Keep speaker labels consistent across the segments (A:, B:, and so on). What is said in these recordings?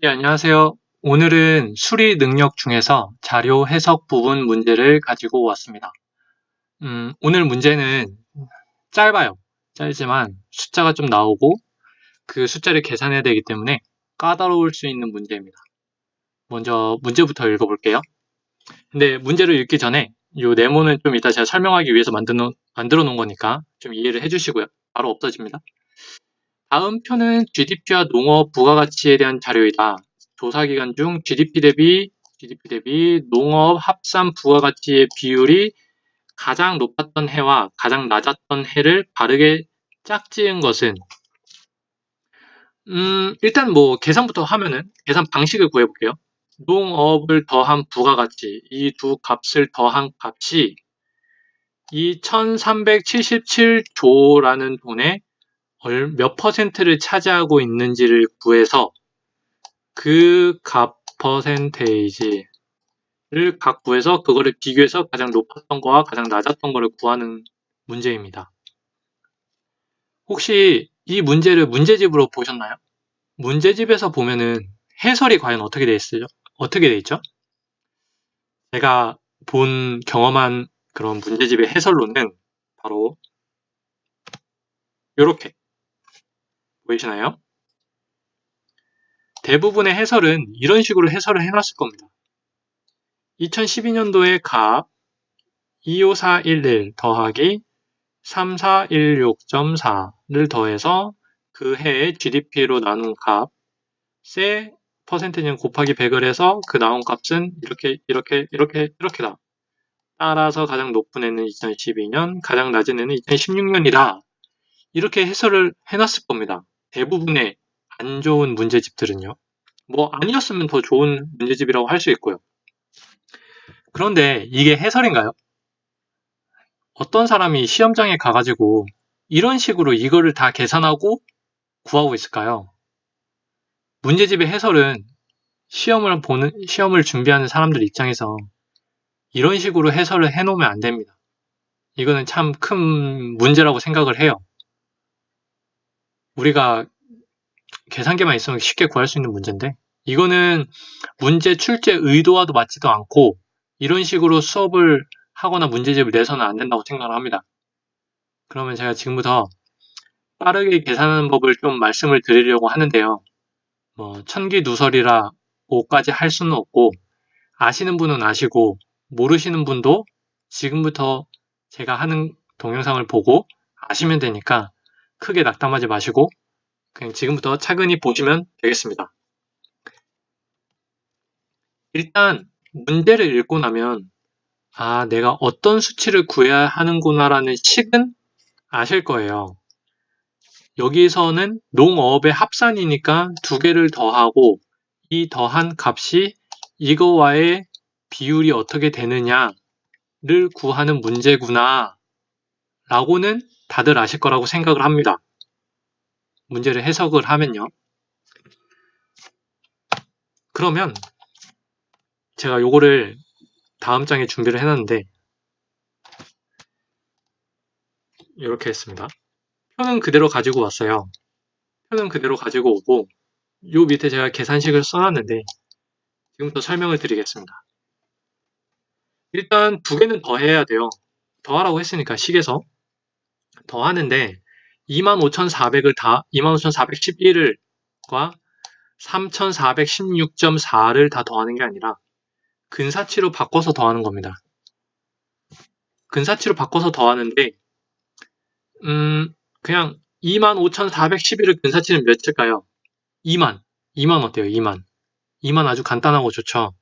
A: 네, 안녕하세요. 오늘은 수리 능력 중에서 자료 해석 부분 문제를 가지고 왔습니다. 오늘 문제는 짧아요. 짧지만 숫자가 좀 나오고 그 숫자를 계산해야 되기 때문에 까다로울 수 있는 문제입니다. 먼저 문제부터 읽어볼게요. 근데 문제를 읽기 전에 이 네모는 좀 이따 제가 설명하기 위해서 만들어 놓은 거니까 좀 이해를 해주시고요. 바로 없어집니다. 다음 표는 GDP와 농업 부가가치에 대한 자료이다. 조사 기간 중 GDP 대비 농업 합산 부가가치의 비율이 가장 높았던 해와 가장 낮았던 해를 바르게 짝지은 것은 일단 뭐 계산부터 하면은 계산 방식을 구해볼게요. 농업을 더한 부가가치 이 두 값을 더한 값이 이 1377조라는 돈의 몇 퍼센트를 차지하고 있는지를 구해서 그 값 퍼센테이지를 각 구해서 그거를 비교해서 가장 높았던 거와 가장 낮았던 거를 구하는 문제입니다. 혹시 이 문제를 문제집으로 보셨나요? 문제집에서 보면은 해설이 과연 어떻게 돼 있죠? 어떻게 돼 있죠? 제가 본 경험한 그런 문제집의 해설로는 바로 이렇게 보이시나요? 대부분의 해설은 이런 식으로 해설을 해놨을 겁니다. 2012년도의 값 25411 더하기 3416.4를 더해서 그 해의 GDP로 나눈 값의 퍼센테이지는 곱하기 100을 해서 그 나온 값은 이렇게다. 따라서 가장 높은 애는 2012년, 가장 낮은 애는 2016년이다. 이렇게 해설을 해놨을 겁니다. 대부분의 안 좋은 문제집들은요. 뭐 아니었으면 더 좋은 문제집이라고 할 수 있고요. 그런데 이게 해설인가요? 어떤 사람이 시험장에 가가지고 이런 식으로 이거를 다 계산하고 구하고 있을까요? 문제집의 해설은 시험을 준비하는 사람들 입장에서 이런 식으로 해설을 해놓으면 안 됩니다. 이거는 참 큰 문제라고 생각을 해요. 우리가 계산기만 있으면 쉽게 구할 수 있는 문제인데 이거는 문제 출제 의도와도 맞지도 않고 이런 식으로 수업을 하거나 문제집을 내서는 안 된다고 생각을 합니다. 그러면 제가 지금부터 빠르게 계산하는 법을 좀 말씀을 드리려고 하는데요. 뭐 천기누설이라 5까지 할 수는 없고 아시는 분은 아시고 모르시는 분도 지금부터 제가 하는 동영상을 보고 아시면 되니까 크게 낙담하지 마시고 그냥 지금부터 차근히 보시면 되겠습니다. 일단 문제를 읽고 나면 아, 내가 어떤 수치를 구해야 하는구나라는 식은 아실 거예요. 여기서는 농업의 합산이니까 두 개를 더하고 이 더한 값이 이거와의 비율이 어떻게 되느냐를 구하는 문제구나 라고는 다들 아실 거라고 생각을 합니다. 문제를 해석을 하면요. 그러면 제가 요거를 다음 장에 준비를 해놨는데 이렇게 했습니다. 표는 그대로 가지고 왔어요. 표는 그대로 가지고 오고 요 밑에 제가 계산식을 써놨는데 지금부터 설명을 드리겠습니다. 일단 두 개는 더해야 돼요. 더하라고 했으니까 식에서 더하는데 25,400을 25,411을 과 3,416.4를 다 더하는 게 아니라 근사치로 바꿔서 더하는 겁니다. 근사치로 바꿔서 더하는데 그냥 25,411을 근사치는 몇일까요? 2만. 2만 어때요? 2만. 2만 아주 간단하고 좋죠.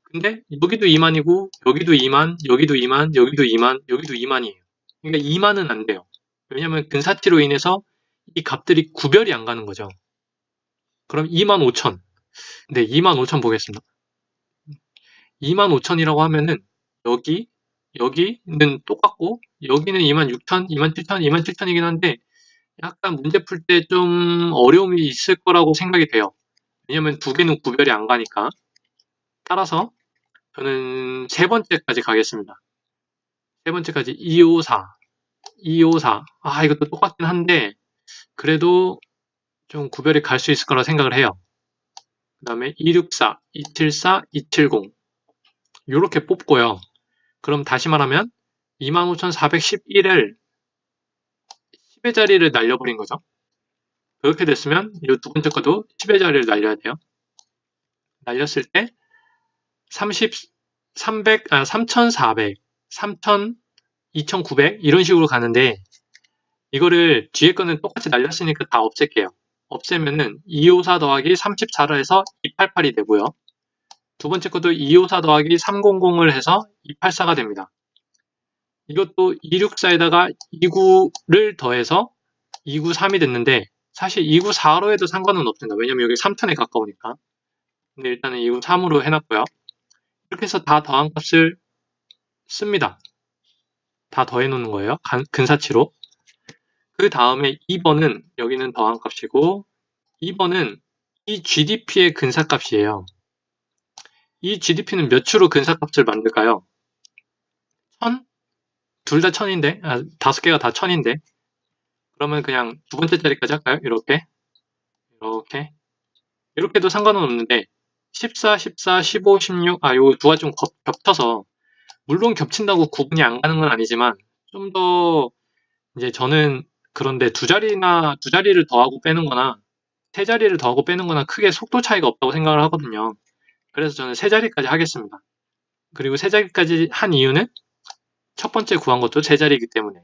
A: 근데 여기도 2만이고 여기도 2만, 여기도 2만, 여기도 2만, 여기도 2만이에요. 그러니까 2만은 안 돼요. 왜냐면 근사치로 인해서 이 값들이 구별이 안 가는 거죠. 그럼 2만 5천. 네, 2만 5천 보겠습니다. 2만 5천이라고 하면은 여기는 똑같고 여기는 2만 6천, 2만 7천, 2만 7천이긴 한데 약간 문제 풀 때 좀 어려움이 있을 거라고 생각이 돼요. 왜냐면 두 개는 구별이 안 가니까. 따라서 저는 세 번째까지 가겠습니다. 세 번째까지 254. 254. 아, 이것도 똑같긴 한데 그래도 좀 구별이 갈 수 있을 거라 생각을 해요. 그 다음에 264, 274, 270 이렇게 뽑고요. 그럼 다시 말하면 25,411을 10의 자리를 날려버린 거죠. 그렇게 됐으면 이 두 번째 것도 10의 자리를 날려야 돼요. 날렸을 때 3,400, 3,000, 2,900 이런 식으로 가는데 이거를 뒤에 거는 똑같이 날렸으니까 다 없앨게요. 없애면은 254 더하기 34를 해서 288이 되고요. 두 번째 것도 254 더하기 300을 해서 284가 됩니다. 이것도 264에다가 29를 더해서 293이 됐는데 사실 294로 해도 상관은 없습니다. 왜냐면 여기 3,000에 가까우니까. 근데 일단은 293으로 해놨고요. 이렇게 해서 다 더한 값을 씁니다. 다 더해놓는 거예요. 근사치로. 그 다음에 2번은 여기는 더한 값이고 2번은 이 GDP의 근사값이에요. 이 GDP는 몇 추로 근사값을 만들까요? 1000? 둘 다 1000인데? 다섯 개가 다 1000인데? 그러면 그냥 두 번째 자리까지 할까요? 이렇게. 이렇게 도 상관은 없는데 14, 14, 15, 16 요 두가 좀 겹쳐서 물론 겹친다고 구분이 안 가는 건 아니지만 좀 더 이제 저는 그런데 두 자리를 더하고 빼는 거나 세 자리를 더하고 빼는 거나 크게 속도 차이가 없다고 생각을 하거든요. 그래서 저는 세 자리까지 하겠습니다. 그리고 세 자리까지 한 이유는 첫 번째 구한 것도 세 자리이기 때문에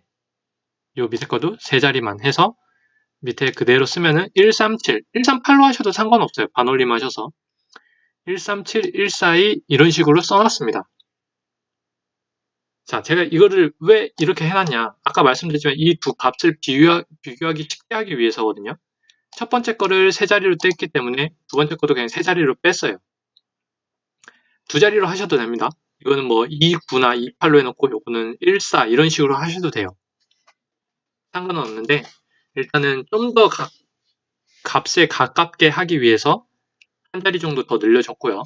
A: 요 밑에 것도 세 자리만 해서 밑에 그대로 쓰면은 137, 138로 하셔도 상관없어요. 반올림 하셔서 137, 142 이런 식으로 써놨습니다. 자, 제가 이거를 왜 이렇게 해놨냐. 아까 말씀드렸지만 이 두 값을 비교하기 쉽게 하기 위해서거든요. 첫 번째 거를 세 자리로 뗐기 때문에 두 번째 것도 그냥 세 자리로 뺐어요. 두 자리로 하셔도 됩니다. 이거는 뭐 29나 28로 해놓고 요거는 14 이런 식으로 하셔도 돼요. 상관은 없는데 일단은 좀 더 값에 가깝게 하기 위해서 한 자리 정도 더 늘려줬고요.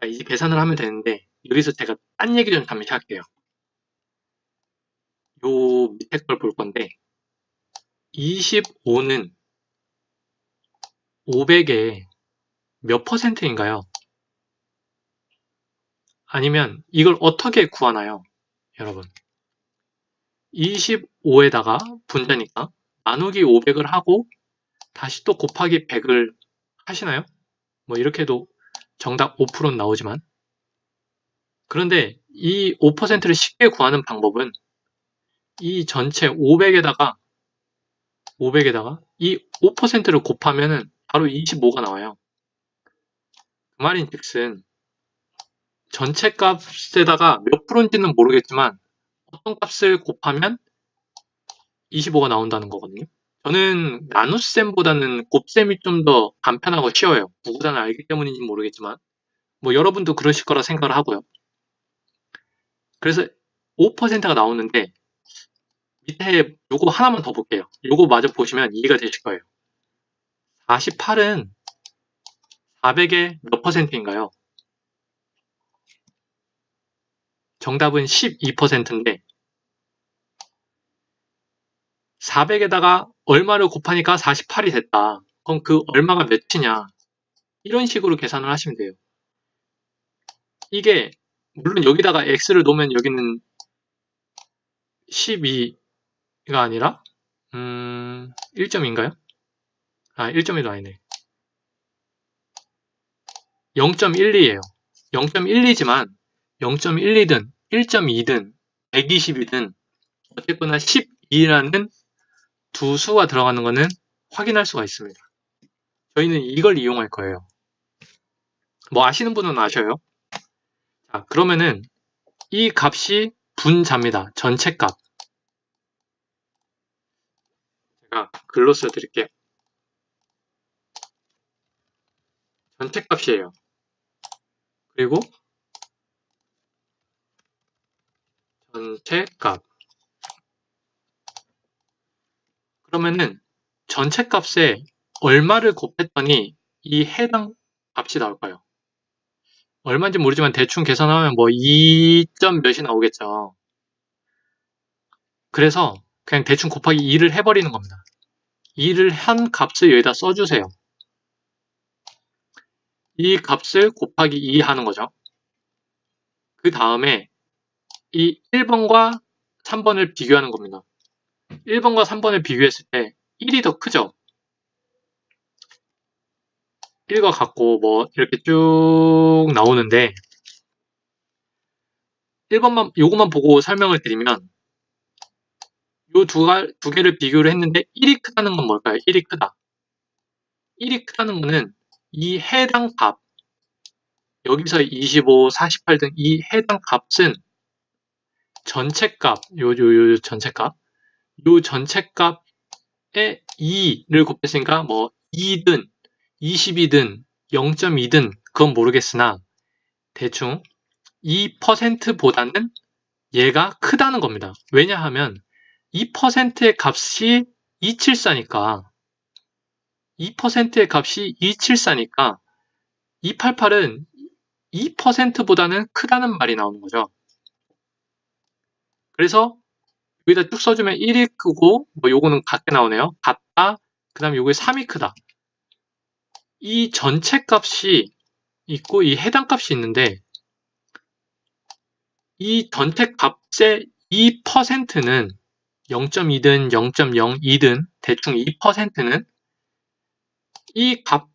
A: 자, 이제 계산을 하면 되는데 여기서 제가 딴 얘기 좀 잠시 할게요. 요 밑에 걸 볼 건데 25는 500에 몇 퍼센트인가요? 아니면 이걸 어떻게 구하나요? 여러분 25에다가 분자니까 나누기 500을 하고 다시 또 곱하기 100을 하시나요? 뭐 이렇게 해도 정답 5%는 나오지만 그런데 이 5%를 쉽게 구하는 방법은 이 전체 500에다가 이 5%를 곱하면은 바로 25가 나와요. 그 말인즉슨 전체 값에다가 몇 프로인지는 모르겠지만 어떤 값을 곱하면 25가 나온다는 거거든요. 저는 나눗셈보다는 곱셈이 좀 더 간편하고 쉬워요. 구구단을 알기 때문인지 모르겠지만 뭐 여러분도 그러실 거라 생각을 하고요. 그래서 5%가 나오는데 밑에 요거 하나만 더 볼게요. 요거 마저 보시면 이해가 되실 거예요. 48은 400의 몇 퍼센트인가요? 정답은 12%인데 400에다가 얼마를 곱하니까 48이 됐다. 그럼 그 얼마가 몇이냐? 이런 식으로 계산을 하시면 돼요. 이게 물론 여기다가 x를 놓으면 여기는 12가 아니라 1점인가요? 1점이도 아니네. 0.12예요. 0.12지만 0.12든 1.2든 120이든 어쨌거나 12라는 두 수가 들어가는 것은 확인할 수가 있습니다. 저희는 이걸 이용할 거예요. 뭐 아시는 분은 아셔요. 자, 그러면은 이 값이 분자입니다. 전체 값. 제가 글로 써드릴게요. 전체 값이에요. 그리고 전체 값. 그러면은 전체 값에 얼마를 곱했더니 이 해당 값이 나올까요? 얼마인지 모르지만 대충 계산하면 뭐 2점 몇이 나오겠죠. 그래서 그냥 대충 곱하기 2를 해버리는 겁니다. 2를 한 값을 여기다 써주세요. 이 값을 곱하기 2 하는 거죠. 그 다음에 이 1번과 3번을 비교하는 겁니다. 1번과 3번을 비교했을 때 1이 더 크죠? 1과 같고 뭐 이렇게 쭉 나오는데 1번만 요것만 보고 설명을 드리면 요 두 개를 비교를 했는데 1이 크다는 건 뭘까요? 1이 크다. 1이 크다는 거는 이 해당 값 여기서 25, 48 등 이 해당 값은 전체 값, 요 전체 값, 요 전체 값에 2를 곱했으니까 뭐 2든 20이든 0.2든 그건 모르겠으나 대충 2%보다는 얘가 크다는 겁니다. 왜냐하면 2%의 값이 274니까 2%의 값이 274니까 288은 2%보다는 크다는 말이 나오는 거죠. 그래서 여기다 쭉 써주면 1이 크고 뭐 요거는 같게 나오네요. 같다. 그 다음에 요게 3이 크다. 이 전체 값이 있고 이 해당 값이 있는데 이 전체 값의 2%는 0.2든 0.02든 대충 2%는 이 값,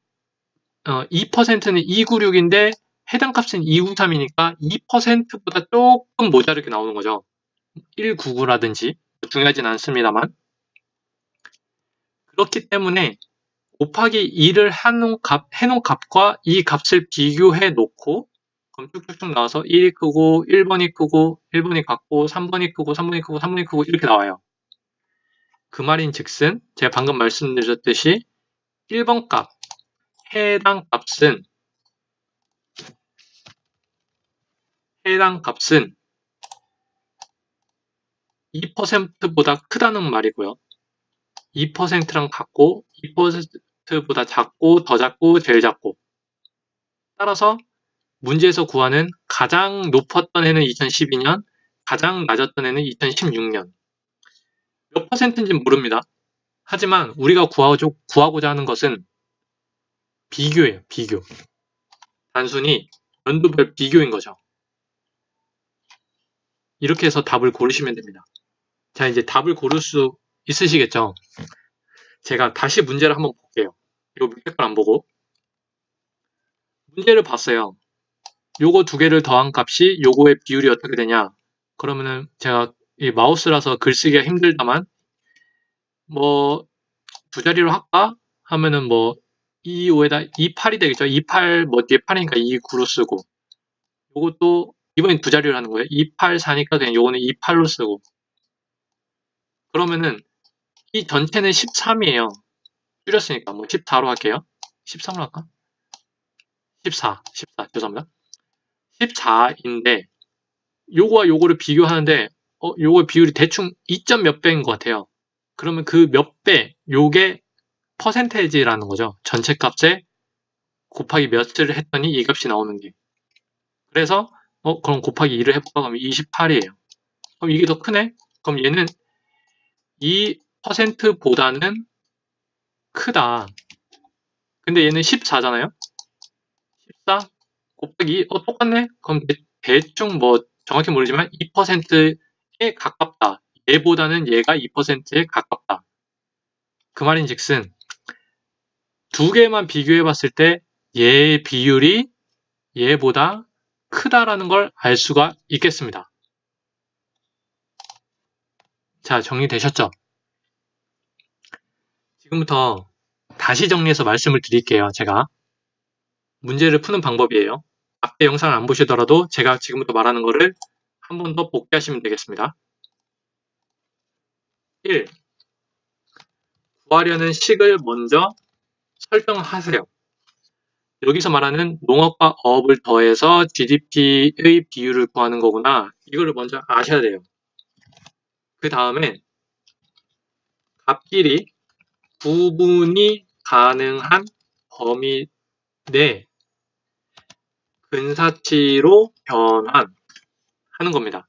A: 2%는 296인데 해당 값은 293이니까 2%보다 조금 모자르게 나오는 거죠. 199라든지 중요하진 않습니다만 그렇기 때문에 곱하기 2를 해놓은 값과 이 값을 비교해 놓고 그럼 쭉쭉쭉 나와서 1이 크고 1번이 크고 1번이 같고 3번이 크고 3번이 크고 3번이 크고 이렇게 나와요. 그 말인 즉슨 제가 방금 말씀드렸듯이 1번 값 해당 값은 2%보다 크다는 말이고요. 2%랑 같고 2%보다 작고 더 작고 제일 작고 따라서 문제에서 구하는 가장 높았던 해는 2012년, 가장 낮았던 해는 2016년. 몇 퍼센트인지는 모릅니다. 하지만 우리가 구하고자 하는 것은 비교예요. 비교. 단순히 연도별 비교인 거죠. 이렇게 해서 답을 고르시면 됩니다. 자, 이제 답을 고를 수 있으시겠죠? 제가 다시 문제를 한번 볼게요. 이거 밑에 걸 안 보고. 문제를 봤어요. 요거 두 개를 더한 값이 요거의 비율이 어떻게 되냐? 그러면은 제가 이 마우스라서 글쓰기가 힘들다만 뭐 두 자리로 할까? 하면은 뭐 25에다 28이 되겠죠. 28 뭐 뒤에 8이니까 29로 쓰고 요것도 이번엔 두 자리로 하는 거예요. 28, 4니까 그냥 요거는 28로 쓰고 그러면은 이 전체는 13이에요. 줄였으니까 뭐 14로 할게요. 13로 할까? 14 죄송합니다. 14인데 요거와 요거를 비교하는데 요거 비율이 대충 2점 몇 배인 것 같아요. 그러면 그 몇 배, 요게 퍼센테이지라는 거죠. 전체 값에 곱하기 몇을 했더니 이 값이 나오는 게. 그래서 그럼 곱하기 2를 해볼까? 그럼 28이에요. 그럼 이게 더 크네? 그럼 얘는 2%보다는 크다. 근데 얘는 14잖아요? 14 곱하기 똑같네? 그럼 대충 뭐 정확히 모르지만 2%에 가깝다. 얘보다는 얘가 2%에 가깝다. 그 말인 즉슨 두 개만 비교해 봤을 때 얘의 비율이 얘보다 크다라는 걸 알 수가 있겠습니다. 자, 정리되셨죠? 지금부터 다시 정리해서 말씀을 드릴게요. 제가 문제를 푸는 방법이에요. 앞에 영상을 안 보시더라도 제가 지금부터 말하는 거를 한 번 더 복귀하시면 되겠습니다. 1. 구하려는 식을 먼저 설정하세요. 여기서 말하는 농업과 어업을 더해서 GDP의 비율을 구하는 거구나. 이거를 먼저 아셔야 돼요. 그 다음에 값끼리 구분이 가능한 범위 내 근사치로 변환하는 겁니다.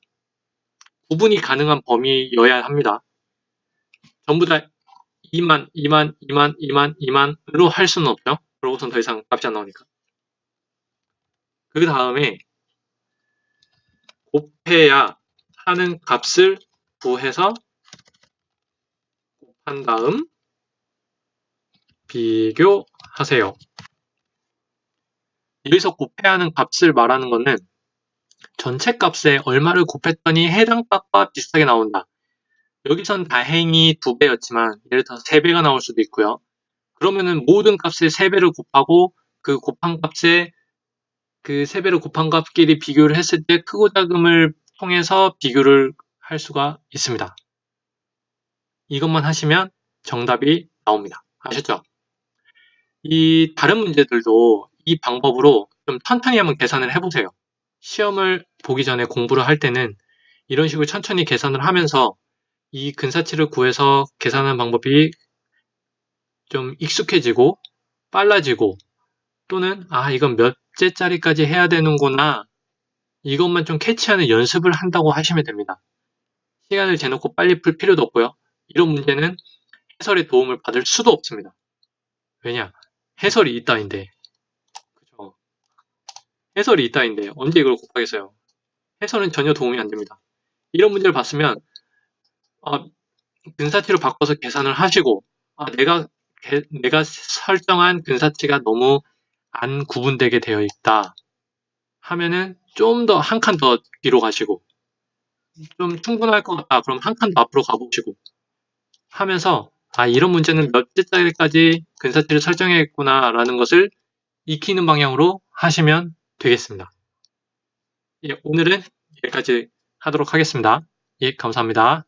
A: 구분이 가능한 범위여야 합니다. 전부 다 2만, 2만, 2만, 2만, 2만으로 할 수는 없죠. 그러고선 더 이상 값이 안 나오니까. 그 다음에 곱해야 하는 값을 구해서 곱한 다음 비교하세요. 여기서 곱해야 하는 값을 말하는 것은 전체 값에 얼마를 곱했더니 해당 값과 비슷하게 나온다. 여기선 다행히 2배였지만 예를 들어서 3배가 나올 수도 있고요. 그러면은 모든 값에 3배를 곱하고 그 곱한 값에 그 3배를 곱한 값끼리 비교를 했을 때 크고 작음을 통해서 비교를 할 수가 있습니다. 이것만 하시면 정답이 나옵니다. 아셨죠? 이 다른 문제들도 이 방법으로 좀 천천히 한번 계산을 해보세요. 시험을 보기 전에 공부를 할 때는 이런 식으로 천천히 계산을 하면서 이 근사치를 구해서 계산하는 방법이 좀 익숙해지고 빨라지고 또는 이건 몇째짜리까지 해야 되는구나 이것만 좀 캐치하는 연습을 한다고 하시면 됩니다. 시간을 재놓고 빨리 풀 필요도 없고요. 이런 문제는 해설의 도움을 받을 수도 없습니다. 왜냐? 해설이 있다인데 그죠? 해설이 있다인데 언제 이걸 곱하겠어요? 해설은 전혀 도움이 안 됩니다. 이런 문제를 봤으면 근사치로 바꿔서 계산을 하시고 내가 설정한 근사치가 너무 안 구분되게 되어 있다 하면은 좀 더 한 칸 더 뒤로 가시고 좀 충분할 것 같다 그럼 한 칸 더 앞으로 가보시고 하면서 이런 문제는 몇째짜리까지 근사치를 설정했구나 라는 것을 익히는 방향으로 하시면 되겠습니다. 예, 오늘은 여기까지 하도록 하겠습니다. 예, 감사합니다.